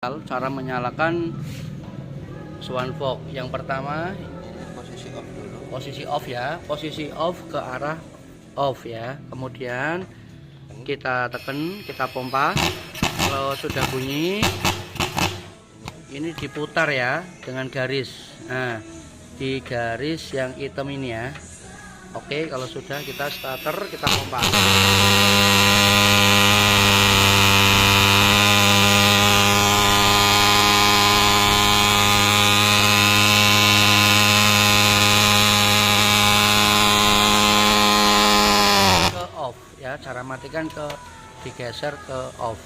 Cara menyalakan swan fog. Yang pertama Posisi off dulu. posisi off ya, posisi off ke arah off ya. Kemudian kita tekan, kita pompa. Kalau sudah bunyi, ini diputar ya dengan garis. Nah, di garis yang hitam ini ya. Oke, kalau sudah kita starter, kita pompa. Ya, cara matikan digeser ke off.